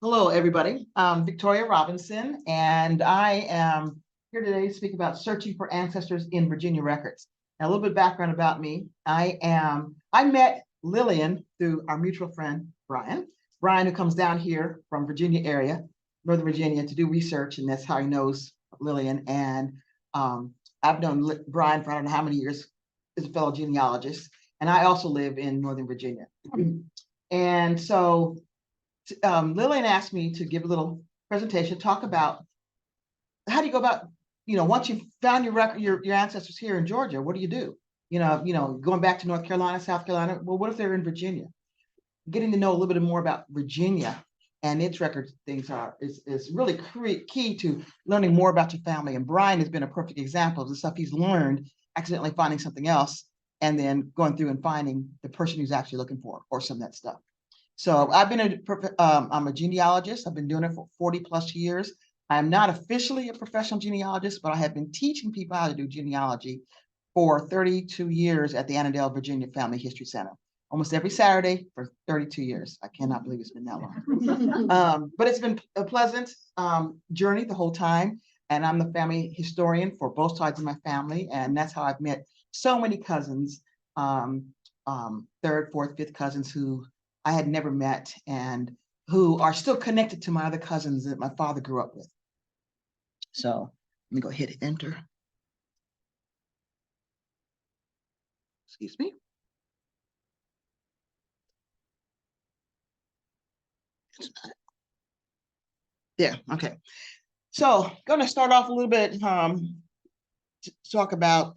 Hello, everybody. I'm Victoria Robinson, and I am here today to speak about searching for ancestors in Virginia records. Now, a little bit of background about me. I met Lillian through our mutual friend, Brian. Brian, who comes down here from Virginia area, Northern Virginia, to do research, and that's how he knows Lillian. And I've known Brian for I don't know how many years as a fellow genealogist, and I also live in Northern Virginia. And so Lillian asked me to give a little presentation, talk about how do you go about, once you've found your record, your ancestors here in Georgia, what do you do? Going back to North Carolina, South Carolina. Well, what if they're in Virginia? Getting to know a little bit more about Virginia and its record things is really key to learning more about your family. And Brian has been a perfect example of the stuff he's learned, accidentally finding something else, and then going through and finding the person he's actually looking for, or some of that stuff. So I'm a genealogist. I've been doing it for 40 plus years. I'm not officially a professional genealogist, but I have been teaching people how to do genealogy for 32 years at the Annandale, Virginia Family History Center. Almost every Saturday for 32 years. I cannot believe it's been that long. But it's been a pleasant journey the whole time. And I'm the family historian for both sides of my family. And that's how I've met so many cousins, third, fourth, fifth cousins who I had never met and who are still connected to my other cousins that my father grew up with. So let me go hit enter. Excuse me. Yeah, okay. So going to start off a little bit to talk about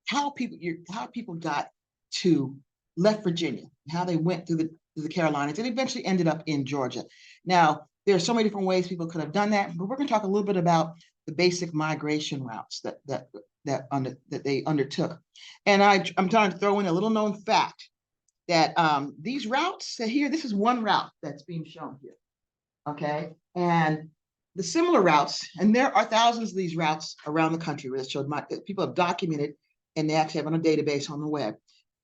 how people got to left Virginia, how they went through the Carolinas and eventually ended up in Georgia. Now, there are so many different ways people could have done that, but we're going to talk a little bit about the basic migration routes that they undertook. And I'm trying to throw in a little known fact that these routes here, this is one route that's being shown here. Okay, and the similar routes, and there are thousands of these routes around the country where people have documented, and they actually have on a database on the web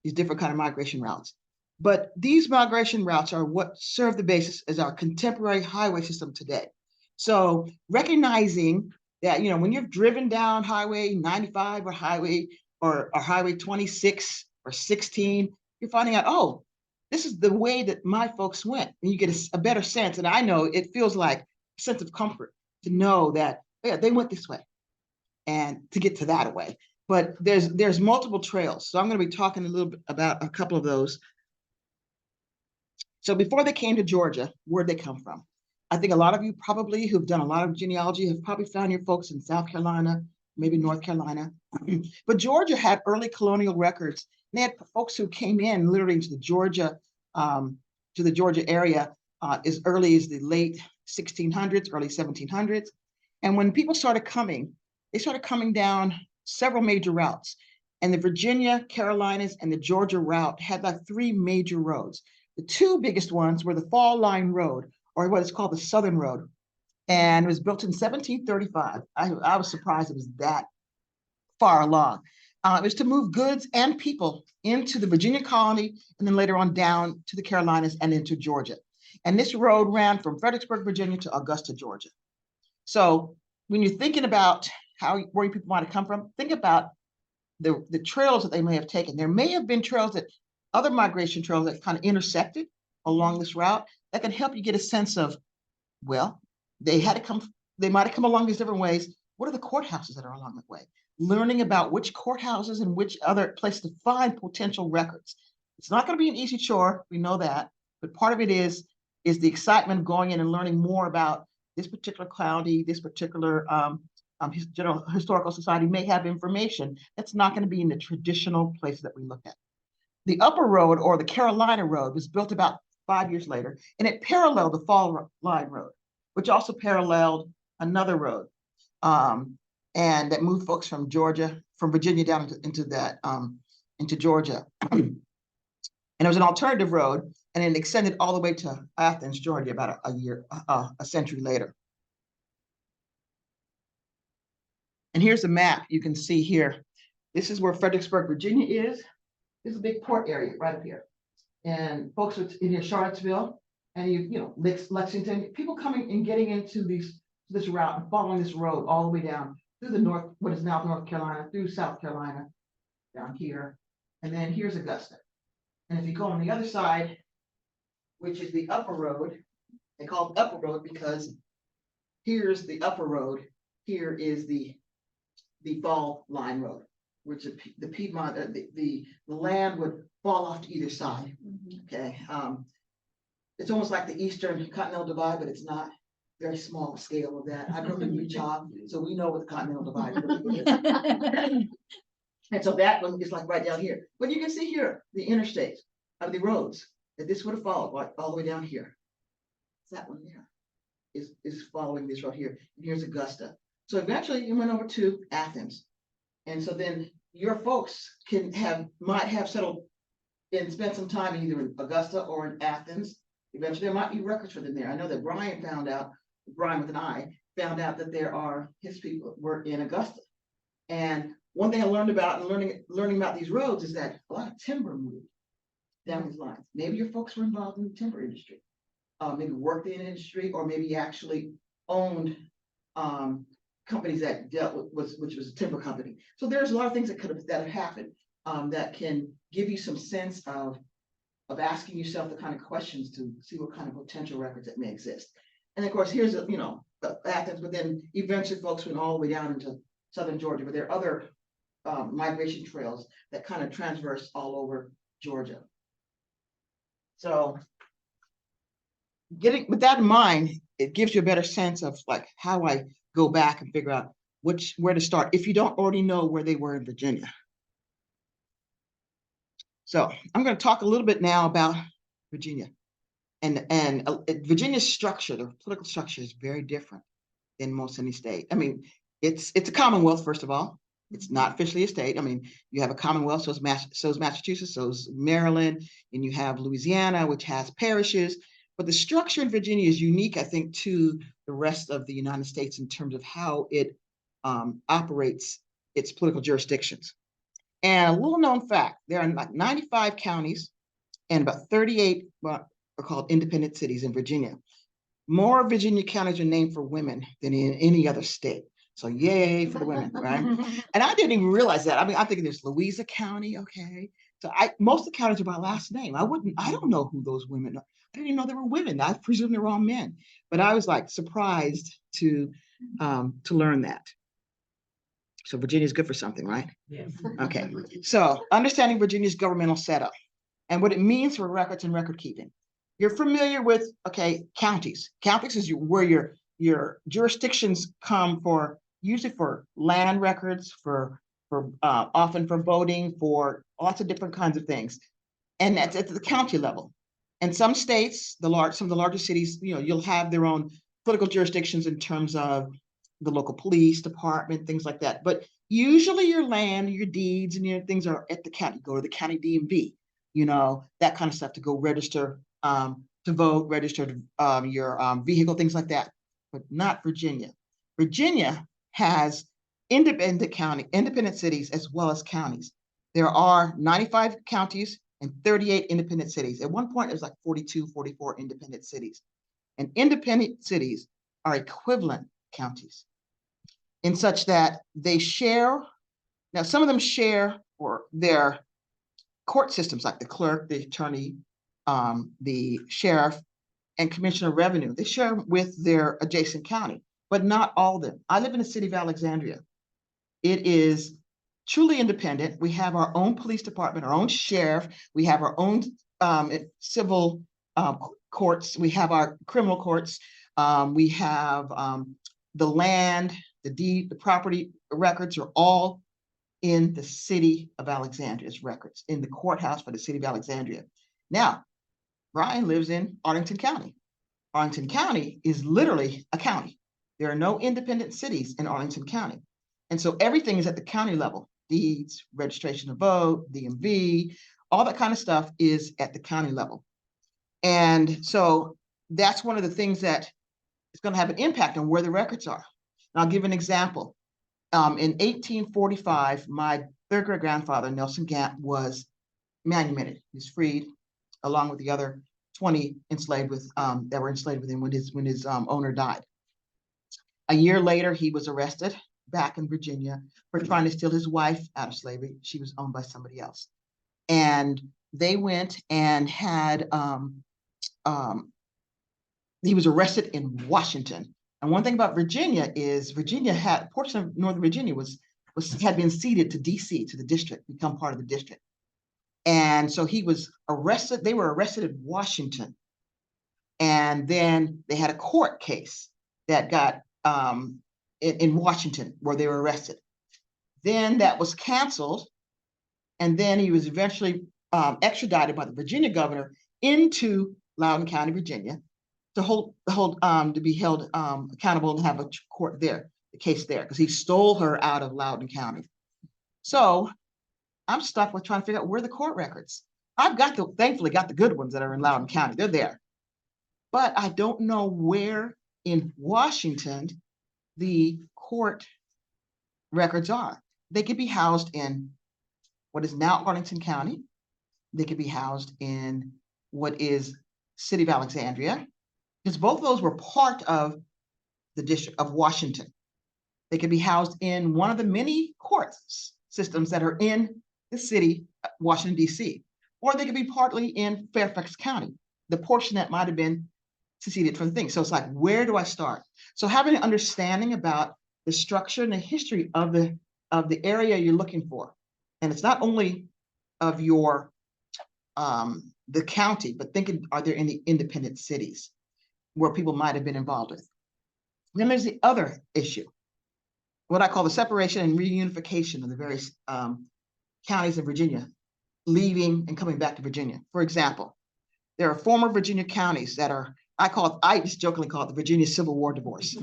these different kind of migration routes. But these migration routes are what serve the basis as our contemporary highway system today. So recognizing that, when you've driven down Highway 95 or Highway 26 or 16, you're finding out, oh, this is the way that my folks went. And you get a better sense. And I know it feels like a sense of comfort to know that, yeah, they went this way and to get to that way. But there's multiple trails. So I'm going to be talking a little bit about a couple of those. So before they came to Georgia, where'd they come from? I think a lot of you probably who've done a lot of genealogy have probably found your folks in South Carolina, maybe North Carolina. But Georgia had early colonial records. And they had folks who came in literally to the Georgia area as early as the late 1600s, early 1700s. And when people started coming, they started coming down several major routes. And the Virginia, Carolinas, and the Georgia route had like three major roads. The two biggest ones were the Fall Line Road, or what is called the Southern Road. And it was built in 1735. I was surprised it was that far along. It was to move goods and people into the Virginia colony, and then later on down to the Carolinas and into Georgia. And this road ran from Fredericksburg, Virginia to Augusta, Georgia. So when you're thinking about where people might have come from, think about the trails that they may have taken. There may have been other migration trails that kind of intersected along this route that can help you get a sense of, well, they might have come along these different ways. What are the courthouses that are along that way? Learning about which courthouses and which other places to find potential records. It's not going to be an easy chore, we know that, but part of it is the excitement of going in and learning more about this particular county, this particular General Historical Society may have information that's not going to be in the traditional places that we look at. The Upper Road, or the Carolina Road, was built about 5 years later, and it paralleled the Fall Line Road, which also paralleled another road. And that moved folks from Virginia down into Georgia. And it was an alternative road, and it extended all the way to Athens, Georgia, about a century later. And here's a map you can see here. This is where Fredericksburg, Virginia is. This is a big port area right up here. And folks are in here, Charlottesville, and you know, Lexington, people coming and getting into this route and following this road all the way down through the north, what is now North Carolina, through South Carolina, down here, and then here's Augusta. And if you go on the other side, which is the upper road, they call it upper road because here's the upper road, here is the fall line road, which the Piedmont, the land would fall off to either side. Okay, it's almost like the Eastern Continental Divide, but it's not. Very small scale of that. I grew up in Utah, so we know what the Continental Divide really is. And so that one is like right down here. But you can see here the interstates of the roads that this would have followed like all the way down here. That one there is following this right here. And here's Augusta. So eventually you went over to Athens. And so then your folks might have settled and spent some time either in Augusta or in Athens. Eventually there might be records for them there. I know that Brian with an I, found out that his people were in Augusta. And one thing I learned about and learning about these roads is that a lot of timber moved down these lines. Maybe your folks were involved in the timber industry, maybe worked in the industry, or maybe actually owned companies that dealt with, which was a timber company. So there's a lot of things that have happened that can give you some sense of asking yourself the kind of questions to see what kind of potential records that may exist. And of course, here's Athens, but then eventually folks went all the way down into southern Georgia, but there are other migration trails that kind of transverse all over Georgia. So with that in mind, it gives you a better sense of like how I go back and figure out where to start if you don't already know where they were in Virginia. So I'm going to talk a little bit now about Virginia. And Virginia's structure, the political structure is very different than most any state. I mean, it's a commonwealth, first of all. It's not officially a state. I mean, you have a commonwealth, so is Massachusetts, so is Maryland, and you have Louisiana, which has parishes. But the structure in Virginia is unique, I think, to the rest of the United States in terms of how it operates its political jurisdictions. And a little known fact, there are like 95 counties and about 38 are called independent cities in Virginia. More Virginia counties are named for women than in any other state. So yay for the women, right? And I didn't even realize that. I mean, I'm thinking there's Louisa County, okay. So most of the counties are by last name. I don't know who those women are. I didn't even know they were women. I presume they're all men. But I was like surprised to learn that. So Virginia is good for something, right? Yes. Okay. So understanding Virginia's governmental setup and what it means for records and record keeping. You're familiar with, okay, counties. Counties is where your jurisdictions come for, usually for land records, for often for voting, for lots of different kinds of things. And that's at the county level. And some states, some of the larger cities, you'll have their own political jurisdictions in terms of the local police department, things like that. But usually your land, your deeds, and your things are at the county. Go to the county DMV, that kind of stuff to go register to vote, register your vehicle, things like that. But not Virginia. Virginia has independent cities as well as counties. There are 95 counties and 38 independent cities. At one point, it was like 42, 44 independent cities. And independent cities are equivalent counties in such that they share. Now, some of them share or their court systems, like the clerk, the attorney, the sheriff, and commissioner of revenue. They share with their adjacent county, but not all of them. I live in the city of Alexandria. It is truly independent. We have our own police department, our own sheriff. We have our own civil courts. We have our criminal courts. We have the land, the deed, the property records are all in the city of Alexandria's records, in the courthouse for the city of Alexandria. Now, Brian lives in Arlington County. Arlington County is literally a county. There are no independent cities in Arlington County. And so everything is at the county level. Deeds, registration to vote, DMV, all that kind of stuff is at the county level. And so that's one of the things that is going to have an impact on where the records are. And I'll give an example. In 1845, my third great grandfather, Nelson Gant, was manumitted. He was freed along with the other 20 enslaved with that were enslaved with him when his owner died. A year later, he was arrested back in Virginia for trying to steal his wife out of slavery. She was owned by somebody else. And they went and had, he was arrested in Washington. And one thing about Virginia is Virginia had, a portion of Northern Virginia had been ceded to DC, to the district, become part of the district. And so he was arrested, they were arrested in Washington. And then they had a court case that got in Washington where they were arrested. Then that was canceled. And then he was eventually extradited by the Virginia governor into Loudoun County, Virginia, to be held accountable and have a court there, the case there, because he stole her out of Loudoun County. So I'm stuck with trying to figure out where are the court records. Thankfully got the good ones that are in Loudoun County. They're there. But I don't know where in Washington the court records are. They could be housed in what is now Arlington County. They could be housed in what is City of Alexandria, because both of those were part of the District of Washington. They could be housed in one of the many court systems that are in the city, Washington, D.C., or they could be partly in Fairfax County, the portion that might have been seceded from the thing. So it's like, where do I start? So having an understanding about the structure and the history of the area you're looking for, and it's not only of your the county, but thinking, are there any independent cities where people might have been involved with? Then there's the other issue, what I call the separation and reunification of the various counties in Virginia, leaving and coming back to Virginia. For example, there are former Virginia counties that are, I just jokingly call it the Virginia Civil War divorce.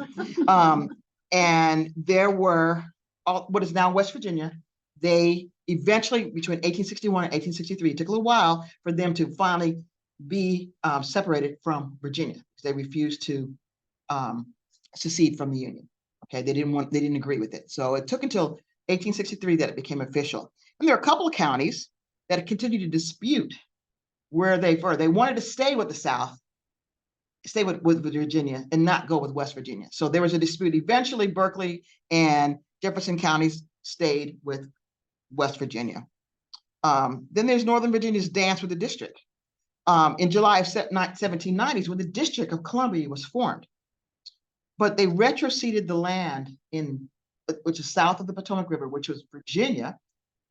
And there were what is now West Virginia. They eventually, between 1861 and 1863, it took a little while for them to finally be separated from Virginia, because they refused to secede from the Union. Okay, they didn't agree with it. So it took until 1863 that it became official. And there are a couple of counties that continued to dispute where they were. They wanted to stay with the South, stay with Virginia, and not go with West Virginia. So there was a dispute. Eventually, Berkeley and Jefferson counties stayed with West Virginia. Then there's Northern Virginia's dance with the district. In July of 1790s, when the District of Columbia was formed. But they retroceded the land which is south of the Potomac River, which was Virginia.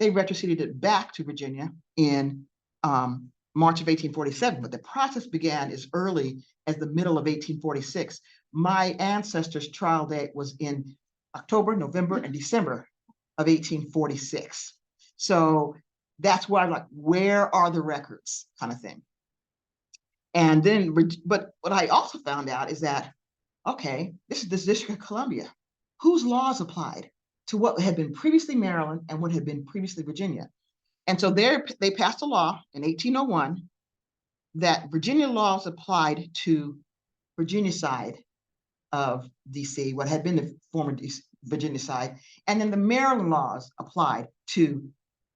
They retroceded it back to Virginia in March of 1847, but the process began as early as the middle of 1846. My ancestors' trial date was in October, November, and December of 1846. So that's why I'm like, where are the records, kind of thing. And then, but what I also found out is that, okay, this is the District of Columbia. Whose laws applied to what had been previously Maryland and what had been previously Virginia? And so they passed a law in 1801 that Virginia laws applied to Virginia side of DC, what had been the former Virginia side, and then the Maryland laws applied to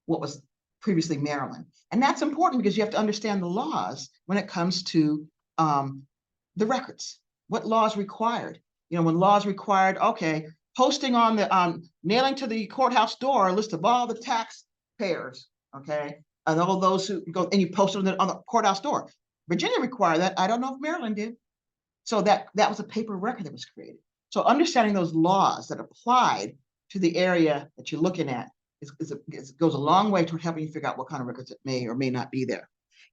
what was previously Maryland. And that's important because you have to understand the laws when it comes to the records. What laws required? You know, when laws required, okay, posting on the, nailing to the courthouse door a list of all the taxpayers, okay, and all those who go, and you post on the courthouse door. Virginia required that. I don't know if Maryland did. So that was a paper record that was created. So understanding those laws that applied to the area that you're looking at goes a long way toward helping you figure out what kind of records it may or may not be there.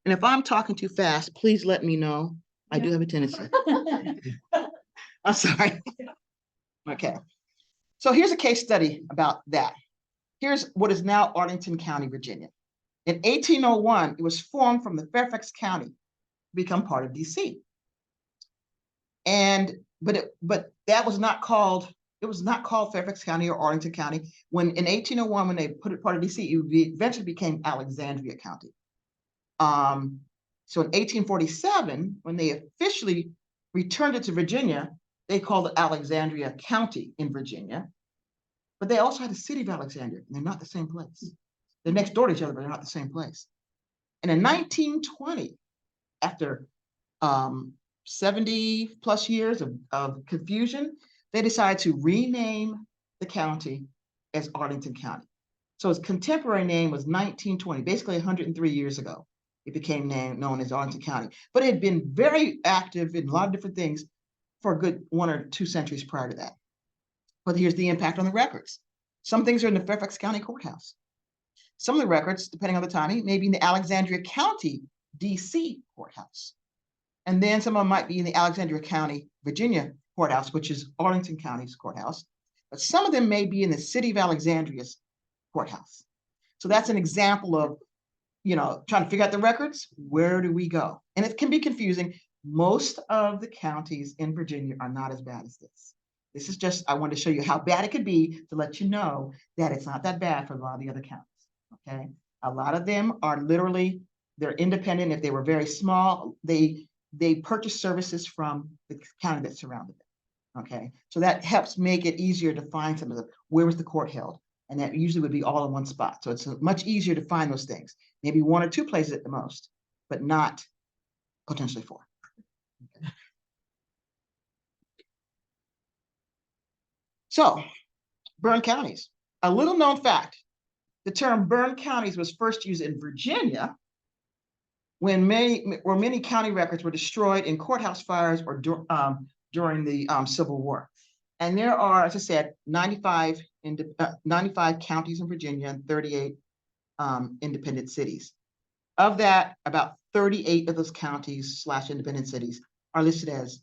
And if I'm talking too fast, please let me know. I do have a tendency. I'm sorry. Okay. So here's a case study about that. Here's what is now Arlington County, Virginia. In 1801, it was formed from the Fairfax County to become part of DC. But that was not called, it was not called Fairfax County or Arlington County. When in 1801, when they put it part of DC, it eventually became Alexandria County. So in 1847, when they officially returned it to Virginia, they called it Alexandria County in Virginia. But they also had a city of Alexandria, and they're not the same place. They're next door to each other, but they're not the same place. And in 1920, after 70 plus years of confusion, they decided to rename the county as Arlington County. So its contemporary name was 1920, basically 103 years ago. It became known as Arlington County, but it had been very active in a lot of different things for a good 1 or 2 centuries prior to that. But here's the impact on the records. Some things are in the Fairfax County Courthouse. Some of the records, depending on the timing, may be in the Alexandria County, DC Courthouse. And then some of them might be in the Alexandria County, Virginia Courthouse, which is Arlington County's courthouse. But some of them may be in the City of Alexandria's courthouse. So that's an example of, trying to figure out the records. Where do we go? And it can be confusing. Most of the counties in Virginia are not as bad as this. This is just, I wanted to show you how bad it could be to let you know that it's not that bad for a lot of the other counties, okay? A lot of them are literally, they're independent. If they were very small, they purchase services from the county that surrounded them, okay? So that helps make it easier to find some of the, where was the court held? And that usually would be all in one spot. So it's much easier to find those things. Maybe 1 or 2 places at the most, but not potentially 4. Okay. So, burned counties. A little known fact, the term burned counties was first used in Virginia when many county records were destroyed in courthouse fires or during the Civil War. And there are, as I said, 95 counties in Virginia and 38 independent cities. Of that, about 38 of those counties / independent cities are listed as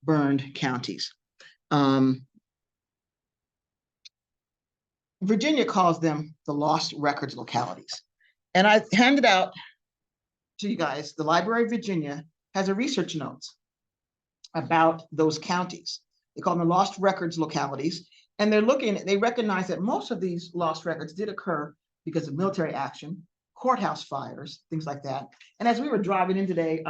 burned counties. Virginia calls them the lost records localities. And I handed out to you guys, the Library of Virginia has a research notes about those counties. They call them the lost records localities. And they recognize that most of these lost records did occur because of military action, courthouse fires, things like that. And as we were driving in today,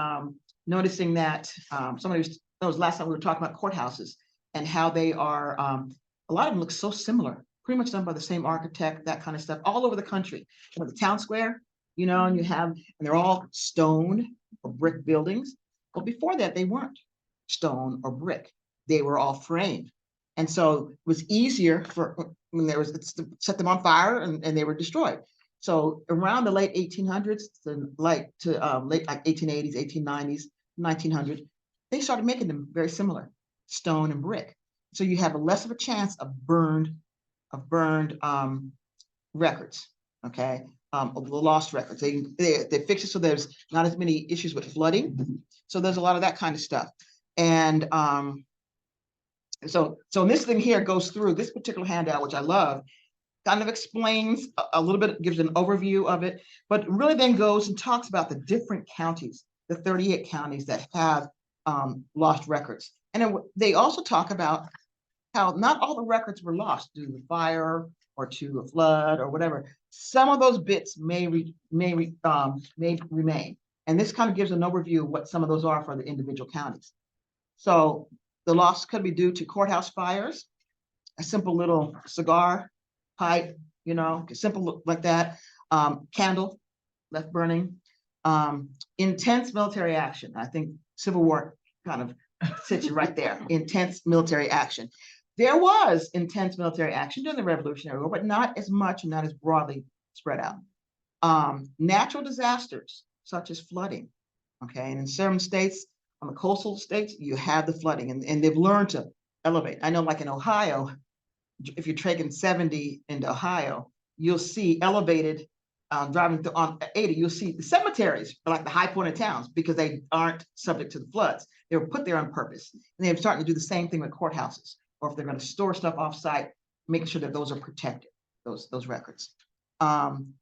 noticing that somebody was last time we were talking about courthouses and how they are, a lot of them look so similar, pretty much done by the same architect, that kind of stuff, all over the country. The town square, and they're all stone or brick buildings. But before that, they weren't stone or brick. They were all framed. And so it was easier when to set them on fire and they were destroyed. So around the late 1800s, late like 1880s, 1890s, 1900s, they started making them very similar, stone and brick. So you have less of a chance of burned records, okay? The lost records. They fix it so there's not as many issues with flooding. So there's a lot of that kind of stuff. And so this thing here goes through this particular handout, which I love, kind of explains a little bit, gives an overview of it, but really then goes and talks about the different counties, the 38 counties that have lost records. And then they also talk about how not all the records were lost due to fire or to a flood or whatever. Some of those bits may remain. And this kind of gives an overview of what some of those are for the individual counties. So the loss could be due to courthouse fires, a simple little cigar pipe, simple like that, candle left burning, intense military action. I think Civil War kind of sits you right there, intense military action. There was intense military action during the Revolutionary War, but not as much and not as broadly spread out. Natural disasters, such as flooding, okay? And in certain states, on the coastal states, you have the flooding, and they've learned to elevate. I know like in Ohio, if you're taking 70 into Ohio, you'll see elevated, driving on 80, you'll see the cemeteries are like the high point of towns because they aren't subject to the floods. They were put there on purpose. And they're starting to do the same thing with courthouses, or if they're going to store stuff offsite, making sure that those are protected, those records.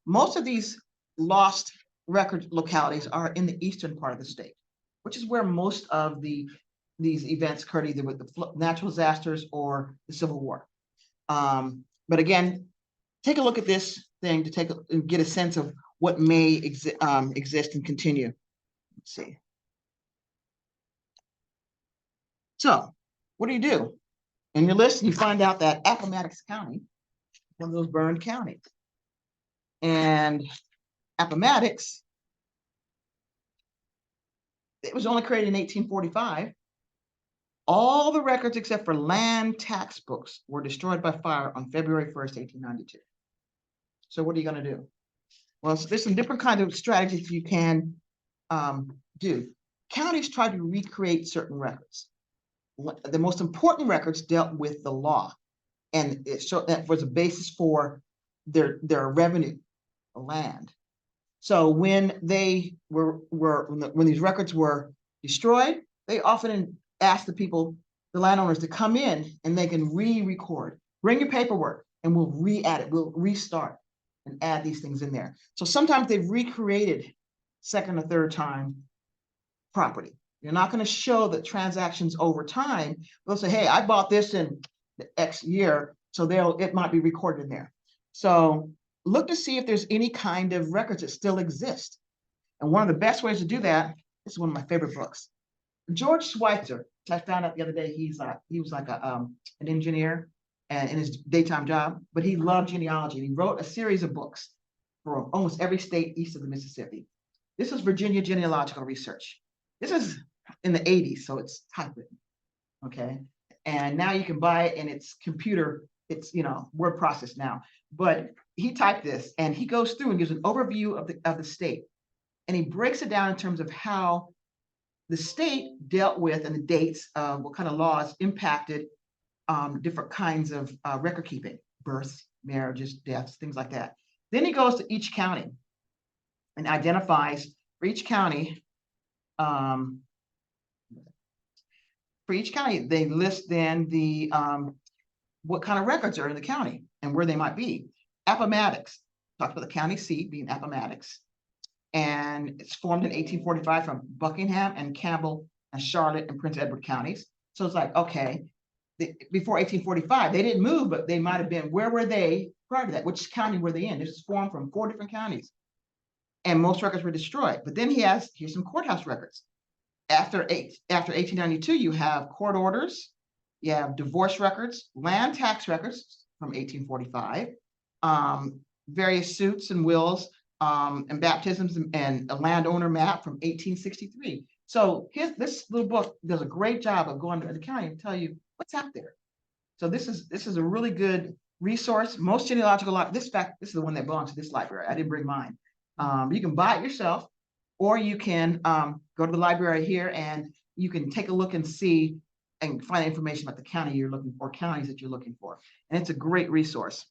Most of these lost record localities are in the eastern part of the state, which is where most of these events occurred, either with the natural disasters or the Civil War. But again, take a look at this thing to get a sense of what may exist and continue. Let's see. So what do? In your list, you find out that Appomattox County is one of those burned counties. And Appomattox it was only created in 1845. All the records except for land tax books were destroyed by fire on February 1st, 1892. So what are you going to do? Well, so there's some different kinds of strategies you can do. Counties try to recreate certain records. The most important records dealt with the law, and it showed that was a basis for their revenue, the land. So when they when these records were destroyed, they often asked the people, the landowners, to come in and they can re-record. Bring your paperwork and we'll re-add it. We'll restart and add these things in there. So sometimes they've recreated second or third time property. You're not going to show the transactions over time. They'll say, hey, I bought this in the X year, so it might be recorded in there. So look to see if there's any kind of records that still exist. And one of the best ways to do that is one of my favorite books. George Schweitzer, I found out the other day, he was like an engineer and in his daytime job, but he loved genealogy. And he wrote a series of books for almost every state east of the Mississippi. This is Virginia Genealogical Research. This is in the 80s, so it's typewritten, okay? And now you can buy it and it's computer, it's, word processed now. But he typed this and he goes through and gives an overview of the state. And he breaks it down in terms of how the state dealt with and the dates of what kind of laws impacted different kinds of record keeping, births, marriages, deaths, things like that. Then he goes to each county and identifies for each county, they list then the what kind of records are in the county and where they might be. Appomattox, talks about the county seat being Appomattox. And it's formed in 1845 from Buckingham and Campbell and Charlotte and Prince Edward counties. So it's like, okay, before 1845, they didn't move, but they might have been, where were they prior to that? Which county were they in? This is formed from 4 different counties. And most records were destroyed. But then here's some courthouse records. After 1892, you have court orders, you have divorce records, land tax records from 1845, various suits and wills, and baptisms and a landowner map from 1863. So this little book does a great job of going to the county and tell you what's out there. So this is a really good resource. Most genealogical, this is the one that belongs to this library. I didn't bring mine. You can buy it yourself, or you can go to the library here and you can take a look and see and find information about the county you're looking for, counties that you're looking for. And it's a great resource.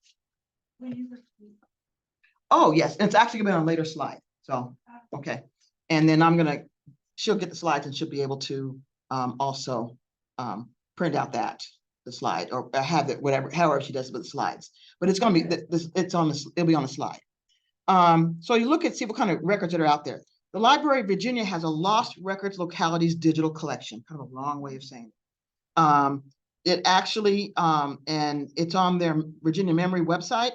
Oh, yes, it's actually gonna be on a later slide. So, okay. And then she'll get the slides and she'll be able to also print out the slide or have it, however she does it with the slides. But it's gonna be, it'll be on the slide. So you see what kind of records that are out there. The Library of Virginia has a Lost Records Localities digital collection, kind of a long way of saying it. It actually, and it's on their Virginia Memory website.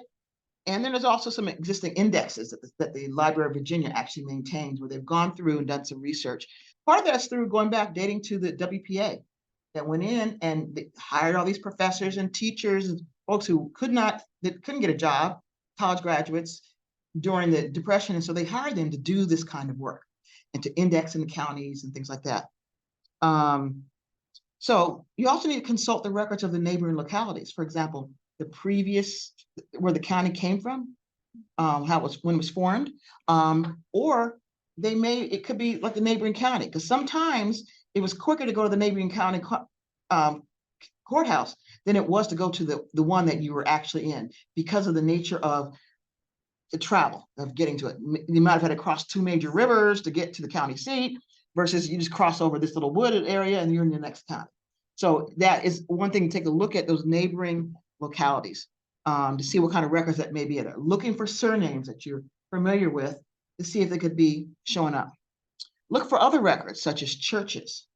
And then there's also some existing indexes that the Library of Virginia actually maintains, where they've gone through and done some research. Part of that's through going back, dating to the WPA that went in and they hired all these professors and teachers and folks who couldn't get a job, college graduates, during the Depression. And so they hired them to do this kind of work and to index in the counties and things like that. So you also need to consult the records of the neighboring localities. For example, where the county came from, when it was formed, or it could be like the neighboring county, because sometimes it was quicker to go to the neighboring county courthouse than it was to go to the one that you were actually in, because of the nature of the travel of getting to it. You might have had to cross 2 major rivers to get to the county seat versus you just cross over this little wooded area and you're in the next county. So that is one thing, to take a look at those neighboring localities to see what kind of records that may be there. Looking for surnames that you're familiar with to see if they could be showing up. Look for other records such as churches,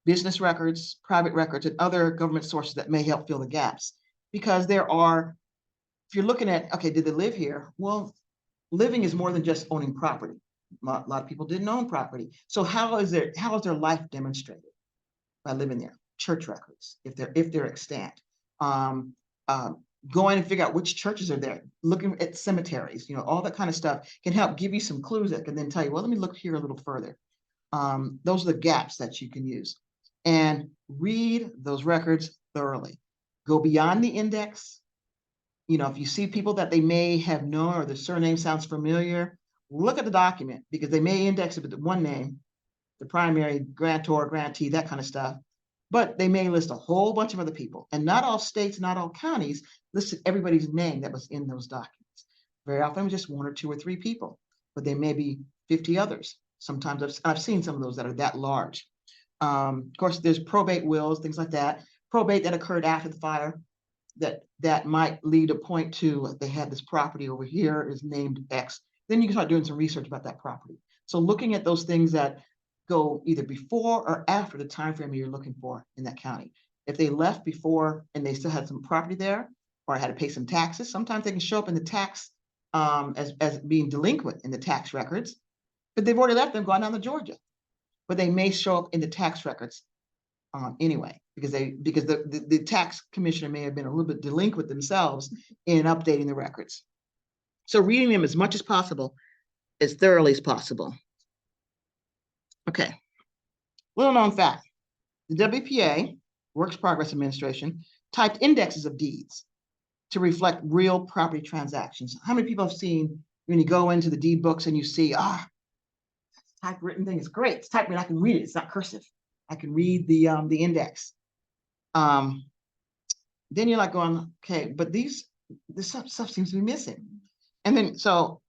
business records, private records, and other government sources that may help fill the gaps. Because if you're looking at, okay, did they live here? Well, living is more than just owning property. A lot of people didn't own property. So how is their life demonstrated? By living there. Church records, if they're extant. Going and figure out which churches are there, looking at cemeteries, all that kind of stuff can help give you some clues that can then tell you, well, let me look here a little further. Those are the gaps that you can use. And read those records thoroughly. Go beyond the index. If you see people that they may have known or the surname sounds familiar, look at the document, because they may index it with one name, the primary, grantor, grantee, that kind of stuff. But they may list a whole bunch of other people. And not all states, not all counties listed everybody's name that was in those documents. Very often, just one or two or three people, but there may be 50 others. Sometimes I've seen some of those that are that large. Of course, there's probate wills, things like that. Probate that occurred after the fire that might lead a point to they had this property over here is named X. Then you can start doing some research about that property. So looking at those things that go either before or after the time frame you're looking for in that county. If they left before and they still had some property there, or had to pay some taxes, sometimes they can show up in the tax as being delinquent in the tax records, but they've already left them, gone down to Georgia. But they may show up in the tax records anyway, because the tax commissioner may have been a little bit delinquent themselves in updating the records. So reading them as much as possible, as thoroughly as possible. Okay, little known fact, the WPA, Works Progress Administration, typed indexes of deeds to reflect real property transactions. How many people have seen when you go into the deed books and you see, typewritten thing is great. It's typewritten, I can read it. It's not cursive. I can read the index. Then you're like going, okay, but this stuff seems to be missing. And then so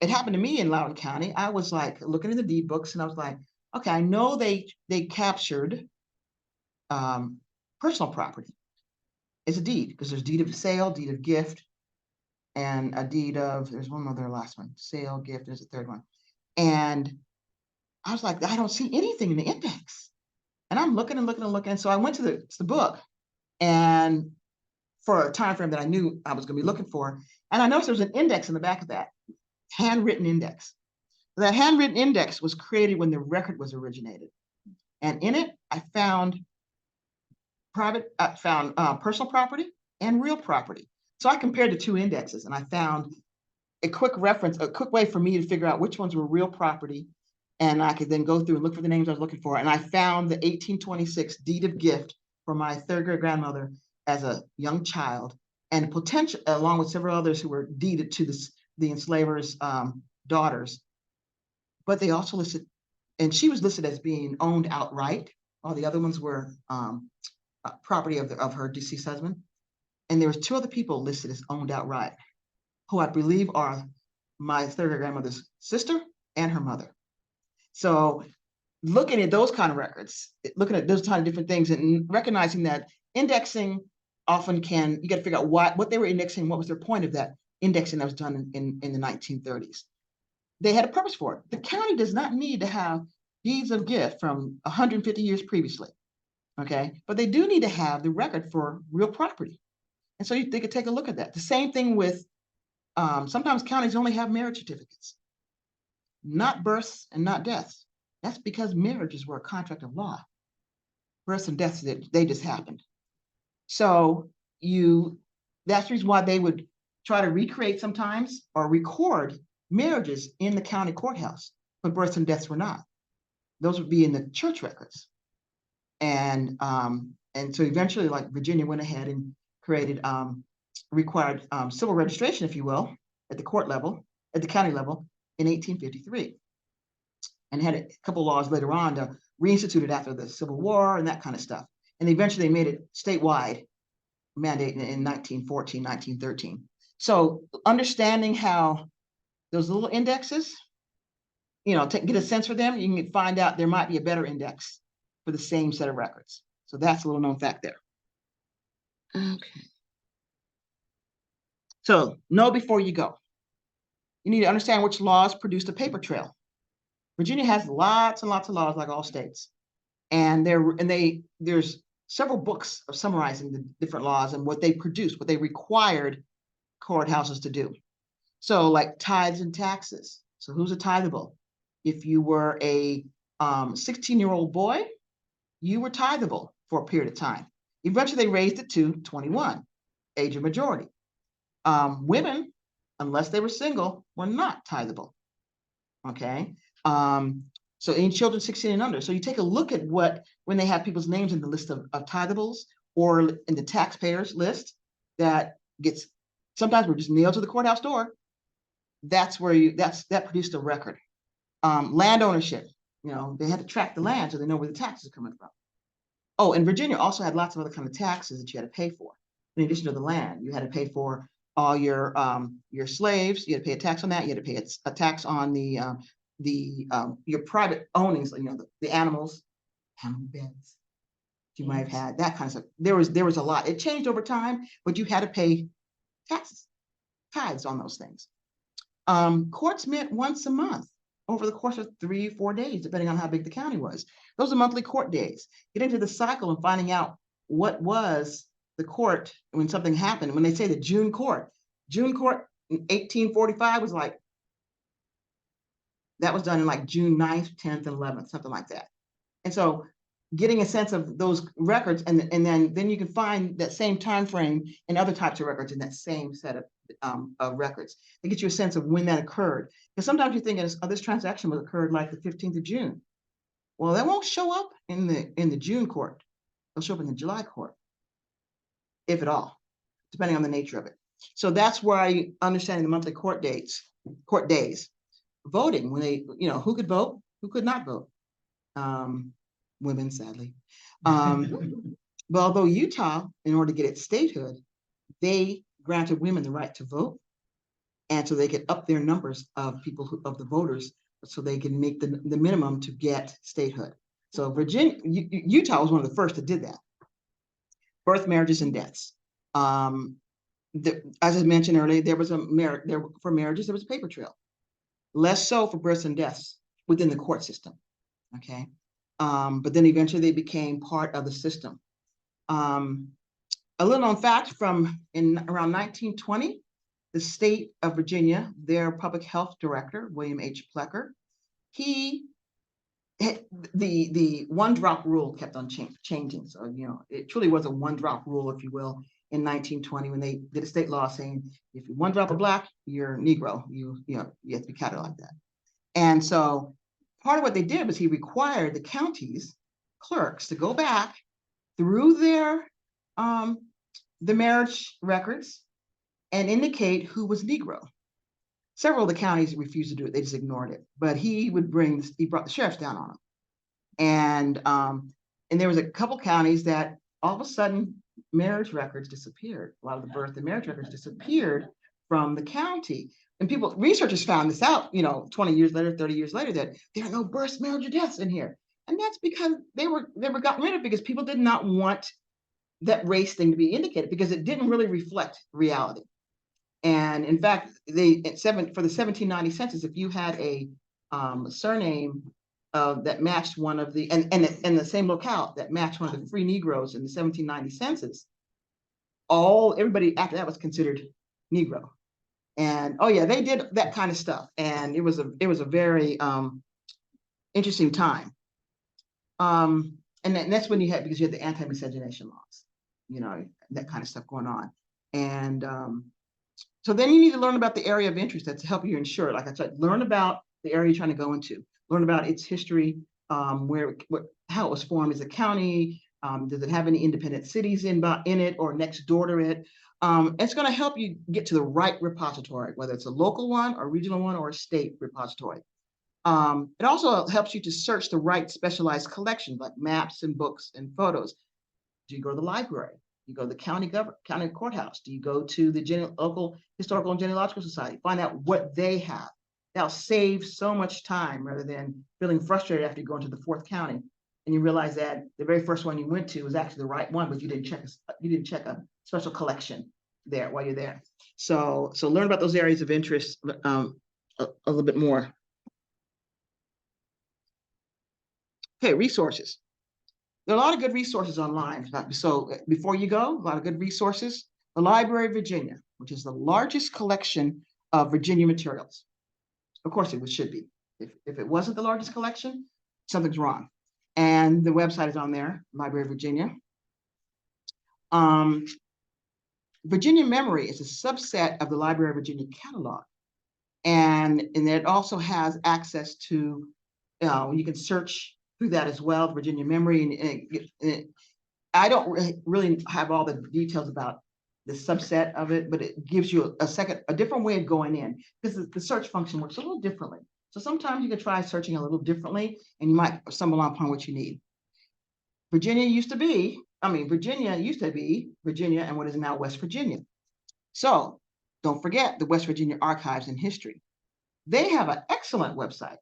it happened to me in Loudoun County. I was like looking in the deed books and I was like, okay, I know they captured personal property. It's a deed because there's deed of sale, deed of gift, and a deed of, there's one other last one, sale, gift, there's a third one. And I was like, I don't see anything in the index. And I'm looking and looking and looking. So I went to the book and for a time frame that I knew I was going to be looking for. And I noticed there was an index in the back of that, handwritten index. That handwritten index was created when the record was originated. And in it, I found personal property and real property. So I compared the two indexes and I found a quick reference, a quick way for me to figure out which ones were real property. And I could then go through and look for the names I was looking for. And I found the 1826 deed of gift for my third great grandmother as a young child, and potential, along with several others who were deeded to the enslavers' daughters. But they also listed, and she was listed as being owned outright. All the other ones were property of her deceased husband. And there was two other people listed as owned outright, who I believe are my third great grandmother's sister and her mother. So looking at those kind of records, looking at those kind of different things and recognizing that indexing often you got to figure out what they were indexing, what was their point of that indexing that was done in the 1930s. They had a purpose for it. The county does not need to have deeds of gift from 150 years previously, okay? But they do need to have the record for real property. And so they could take a look at that. The same thing with, sometimes counties only have marriage certificates, not births and not deaths. That's because marriages were a contract of law. Births and deaths, they just happened. So that's the reason why they would try to recreate sometimes or record marriages in the county courthouse, but births and deaths were not. Those would be in the church records. And so eventually, like Virginia went ahead and created, required civil registration, if you will, at the court level, at the county level in 1853. And had a couple laws later on to reinstitute it after the Civil War and that kind of stuff. And eventually they made it statewide mandate in 1914, 1913. So understanding how those little indexes, get a sense for them, you can find out there might be a better index for the same set of records. So that's a little known fact there. Okay. So know before you go. You need to understand which laws produced a paper trail. Virginia has lots and lots of laws, like all states. And there's several books of summarizing the different laws and what they produced, what they required courthouses to do. So like tithes and taxes. So who's a tithable? If you were a 16-year-old boy, you were tithable for a period of time. Eventually they raised it to 21, age of majority. Women, unless they were single, were not tithable. Okay. So any children 16 and under. So you take a look at when they have people's names in the list of tithables or in the taxpayers list that gets, sometimes we're just nailed to the courthouse door. That's where that produced a record. Land ownership, they had to track the land so they know where the taxes are coming from. Oh, and Virginia also had lots of other kind of taxes that you had to pay for. In addition to the land, you had to pay for all your slaves. You had to pay a tax on that. You had to pay a tax on your private ownings. The animals, animal beds. You might have had that kind of stuff. There was a lot. It changed over time, but you had to pay taxes, tithes on those things. Courts met once a month over the course of 3 or 4 days, depending on how big the county was. Those are monthly court days. Get into the cycle and finding out what was the court when something happened. When they say the June court in 1845 was like, that was done in like June 9th, 10th, and 11th, something like that. And so getting a sense of those records, and then you can find that same time frame in other types of records in that same set of records. It gets you a sense of when that occurred. Because sometimes you think, this transaction was occurred like the 15th of June. Well, that won't show up in the June court. It'll show up in the July court, if at all, depending on the nature of it. So that's why understanding the monthly court days, voting, when they, who could vote, who could not vote. Women, sadly. But although Utah, in order to get its statehood, they granted women the right to vote, and so they could up their numbers of of the voters, so they can make the minimum to get statehood. So Utah was one of the first that did that. Birth, marriages, and deaths. As I mentioned earlier, for marriages, there was a paper trail. Less so for births and deaths within the court system. Okay. But then eventually they became part of the system. A little known fact from around 1920, the state of Virginia, their public health director, William H. Plecker, the one-drop rule kept on changing. So, it truly was a one-drop rule, if you will, in 1920 when they did a state law saying, if you're one drop of black, you're Negro. You have to be counted like that. And so part of what they did was he required the county's clerks to go back through their the marriage records and indicate who was Negro. Several of the counties refused to do it; they just ignored it. But he brought the sheriffs down on them, and there was a couple counties that all of a sudden marriage records disappeared. A lot of the birth and marriage records disappeared from the county. And researchers found this out, 20 years later, 30 years later, that there are no births, marriage, or deaths in here. And that's because they were gotten rid of because people did not want that race thing to be indicated because it didn't really reflect reality. And in fact, for the 1790 census, if you had a surname that matched one of the, and the same locale that matched one of the free Negroes in the 1790 census, everybody after that was considered Negro. And oh yeah, they did that kind of stuff, and it was a very interesting time. And that's when because you had the anti-miscegenation laws, that kind of stuff going on. And so then you need to learn about the area of interest that's help you ensure. Like I said, learn about the area you're trying to go into. Learn about its history, how it was formed as a county. Does it have any independent cities in it or next door to it? It's going to help you get to the right repository, whether it's a local one or regional one or a state repository. It also helps you to search the right specialized collections like maps and books and photos. Do you go to the library? Do you go to the county courthouse? Do you go to the local historical and genealogical society? Find out what they have. That'll save so much time rather than feeling frustrated after you go into the fourth county and you realize that the very first one you went to was actually the right one, but you didn't check a special collection there while you're there. So learn about those areas of interest a little bit more. Okay, resources. There are a lot of good resources online. So before you go, a lot of good resources. The Library of Virginia, which is the largest collection of Virginia materials. Of course, it should be. If it wasn't the largest collection, something's wrong. And the website is on there, Library of Virginia. Virginia Memory is a subset of the Library of Virginia catalog. And it also has access to You can search through that as well, Virginia memory. And I don't really have all the details about the subset of it, but it gives you a different way of going in, because the search function works a little differently. So sometimes you can try searching a little differently and you might stumble upon what you need. Virginia used to be Virginia and what is now West Virginia. So don't forget the West Virginia Archives and History. They have an excellent website.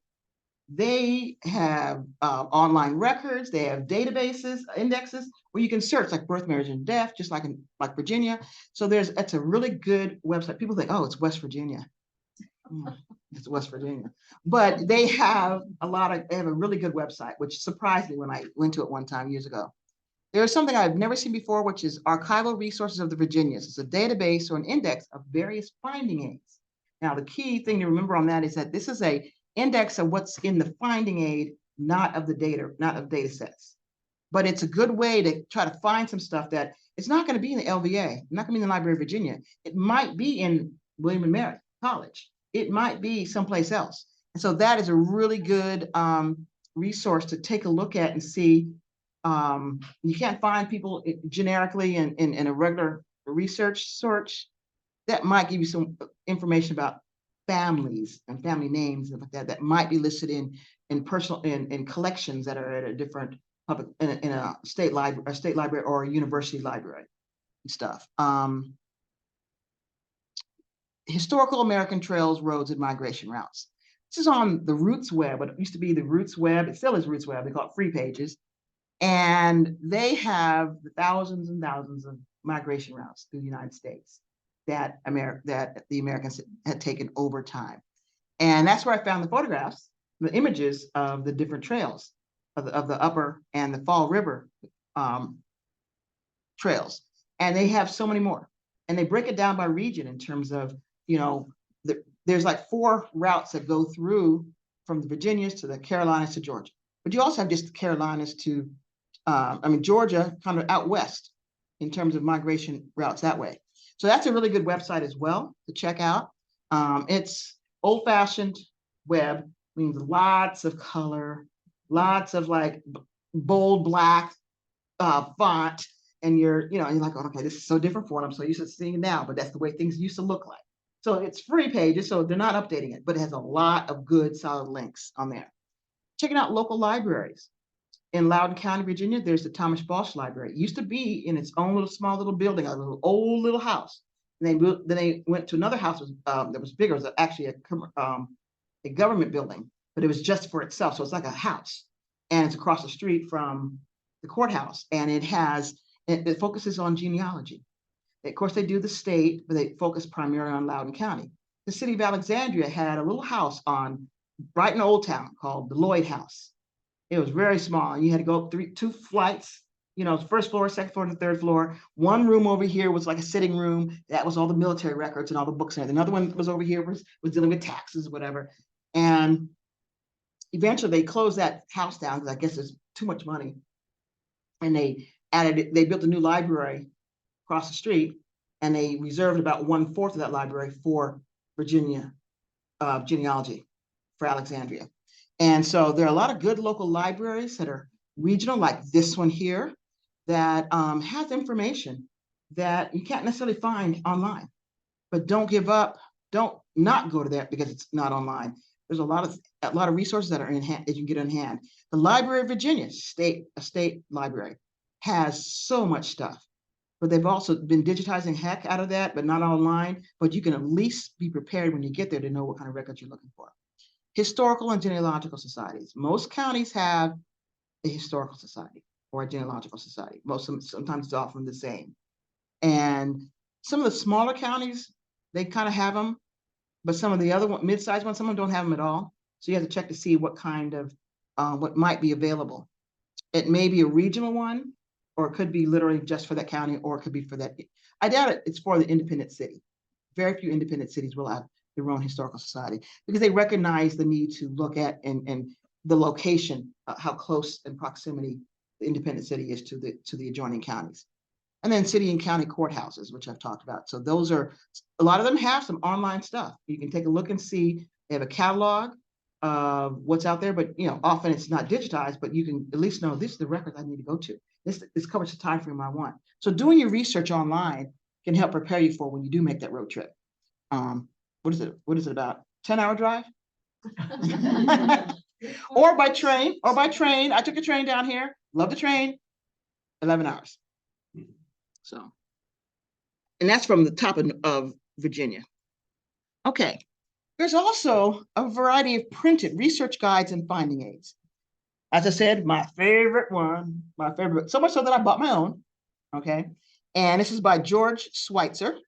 They have online records. They have databases, indexes where you can search like birth, marriage, and death, just like Virginia. So it's a really good website. People think, oh, it's West Virginia. It's West Virginia, but they have a really good website, which surprised me when I went to it one time years ago. There's something I've never seen before, which is Archival Resources of the Virginias. It's a database or an index of various finding aids. Now, the key thing to remember on that is that this is a index of what's in the finding aid, not of data sets. But it's a good way to try to find some stuff that it's not going to be in the LVA, not going to be in the Library of Virginia. It might be in William and Mary College. It might be someplace else. And so that is a really good resource to take a look at and see. You can't find people generically in a regular research search. That might give you some information about families and family names and like that might be listed in collections that are at a different public in a state library or a university library and stuff. Historical American trails, roads, and migration routes. This is on the Roots web, but it used to be the Roots web. It still is Roots web. They call it free pages. And they have thousands and thousands of migration routes through the United States that the Americans had taken over time. And that's where I found the photographs, the images of the different trails of the Upper and the Fall River trails. And they have so many more. And they break it down by region in terms of, there's like 4 routes that go through from the Virginias to the Carolinas to Georgia. But you also have just the Carolinas to, Georgia, kind of out west in terms of migration routes that way. So that's a really good website as well to check out. It's old-fashioned web, means lots of color, lots of like bold black font, and you're like, oh, okay, this is so different from what I'm so used to seeing now, but that's the way things used to look like. So it's free pages, so they're not updating it, but it has a lot of good, solid links on there. Checking out local libraries. In Loudoun County, Virginia, there's the Thomas Balch Library. It used to be in its own small little building, a old little house. And then they went to another house that was bigger. It was actually a government building, but it was just for itself. So it's like a house, and it's across the street from the courthouse. And it focuses on genealogy. Of course, they do the state, but they focus primarily on Loudoun County. The city of Alexandria had a little house right in Old Town called the Lloyd House. It was very small, and you had to go up 2 flights, first floor, second floor, and the third floor. One room over here was like a sitting room. That was all the military records and all the books. And another one was over here was dealing with taxes, whatever. And eventually they closed that house down because I guess there's too much money. And they built a new library across the street, and they reserved about 1/4 of that library for Virginia genealogy for Alexandria. And so there are a lot of good local libraries that are regional, like this one here, that has information that you can't necessarily find online. But don't give up. Don't not go to that because it's not online. There's a lot of resources that are in hand that you can get in hand. The Library of Virginia, a state library, has so much stuff. But they've also been digitizing heck out of that, but not online. But you can at least be prepared when you get there to know what kind of records you're looking for. Historical and genealogical societies. Most counties have a historical society or a genealogical society. Sometimes it's often the same. And some of the smaller counties, they kind of have them, but some of the other mid-sized ones, some of them don't have them at all. So you have to check to see what kind of, what might be available. It may be a regional one, or it could be literally just for that county, or it could be for that. I doubt it's for the independent city. Very few independent cities will have their own historical society because they recognize the need to look at and the location, how close in proximity the independent city is to the adjoining counties. And then city and county courthouses, which I've talked about. So those are, a lot of them have some online stuff. You can take a look and see. They have a catalog. what's out there, but often it's not digitized, but you can at least know this is the record I need to go to. This covers the time frame I want. So doing your research online can help prepare you for when you do make that road trip. What is it about? 10-hour drive? or by train. I took a train down here. Love the train. 11 hours. So, and that's from the top of Virginia. Okay. There's also a variety of printed research guides and finding aids. As I said, my favorite, so much so that I bought my own. Okay. And this is by George Schweitzer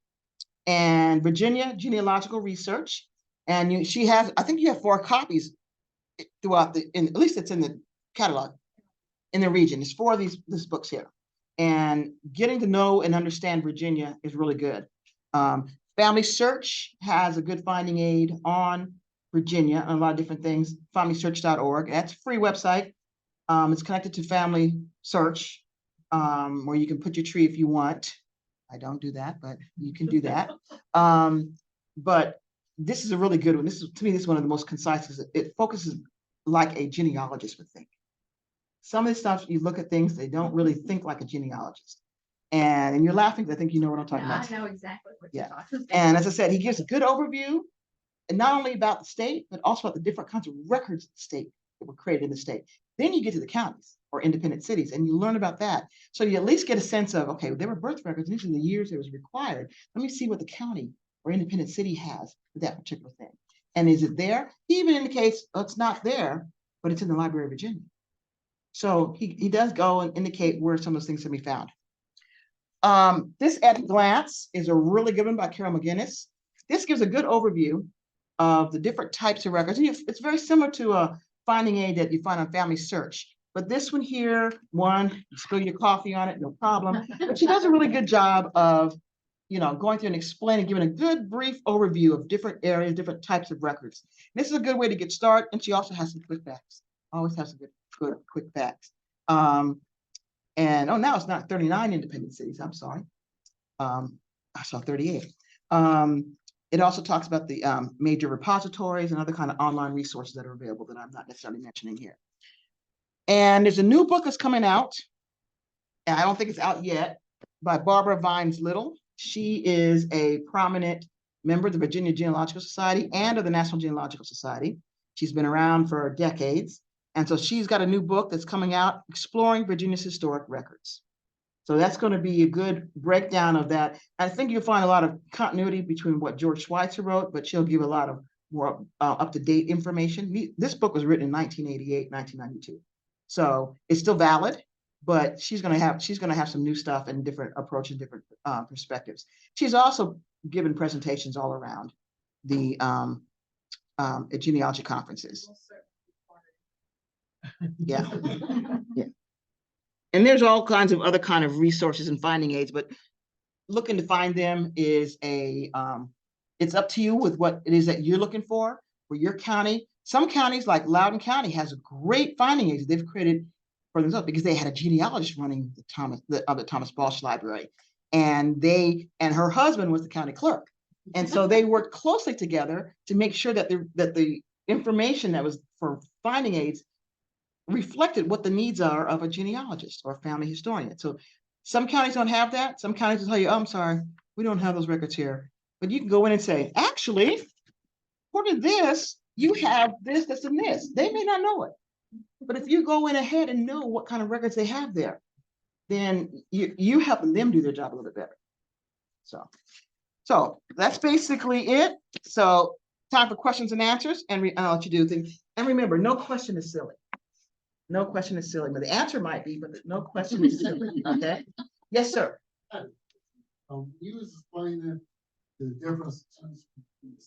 and Virginia Genealogical Research. And she has, I think you have 4 copies throughout at least it's in the catalog in the region. It's 4 of these books here. And getting to know and understand Virginia is really good. Family Search has a good finding aid on Virginia and a lot of different things. FamilySearch.org. That's a free website. It's connected to Family Search, where you can put your tree if you want. I don't do that, but you can do that. But this is a really good one. To me, this is one of the most concise because it focuses like a genealogist would think. Some of the stuff, you look at things, they don't really think like a genealogist. And you're laughing because I think you know what I'm talking about. I know exactly what you're talking about. And as I said, he gives a good overview, and not only about the state, but also about the different kinds of records of the state that were created in the state. Then you get to the counties or independent cities, and you learn about that. So you at least get a sense of, okay, there were birth records, and these are the years it was required. Let me see what the county or independent city has for that particular thing. And is it there? He even indicates, oh, it's not there, but it's in the Library of Virginia. So he does go and indicate where some of those things can be found. This at a glance is a really good one by Carol McGinnis. This gives a good overview of the different types of records. And it's very similar to a finding aid that you find on Family Search. But this one here, you spill your coffee on it, no problem. But she does a really good job of, going through and explaining, giving a good brief overview of different areas, different types of records. And this is a good way to get started. And she also has some quick facts. Always has some good quick facts. And now it's not 39 independent cities. I'm sorry. I saw 38. It also talks about the major repositories and other kind of online resources that are available that I'm not necessarily mentioning here. And there's a new book that's coming out, and I don't think it's out yet, by Barbara Vines Little. She is a prominent member of the Virginia Genealogical Society and of the National Genealogical Society. She's been around for decades. And so she's got a new book that's coming out, Exploring Virginia's Historic Records. So that's going to be a good breakdown of that. I think you'll find a lot of continuity between what George Schweitzer wrote, but she'll give a lot of more up-to-date information. This book was written in 1988, 1992. So it's still valid, but she's going to have some new stuff and different approaches, different perspectives. She's also given presentations all around the genealogy conferences. Yeah. And there's all kinds of other kind of resources and finding aids, but looking to find them is it's up to you with what it is that you're looking for your county. Some counties like Loudoun County has a great finding aids they've created for themselves because they had a genealogist running the Thomas Balch Library, and her husband was the county clerk. And so they worked closely together to make sure that the information that was for finding aids reflected what the needs are of a genealogist or a family historian. So some counties don't have that. Some counties will tell you, oh, I'm sorry, we don't have those records here. But you can go in and say, actually, according to this, you have this, this, and this. They may not know it. But if you go in ahead and know what kind of records they have there, then you helping them do their job a little bit better. So that's basically it. So time for questions and answers, and I'll let you do things. And remember, no question is silly. No question is silly, but the answer might be, but no question is silly. Okay. Yes, sir. You was explaining the difference between the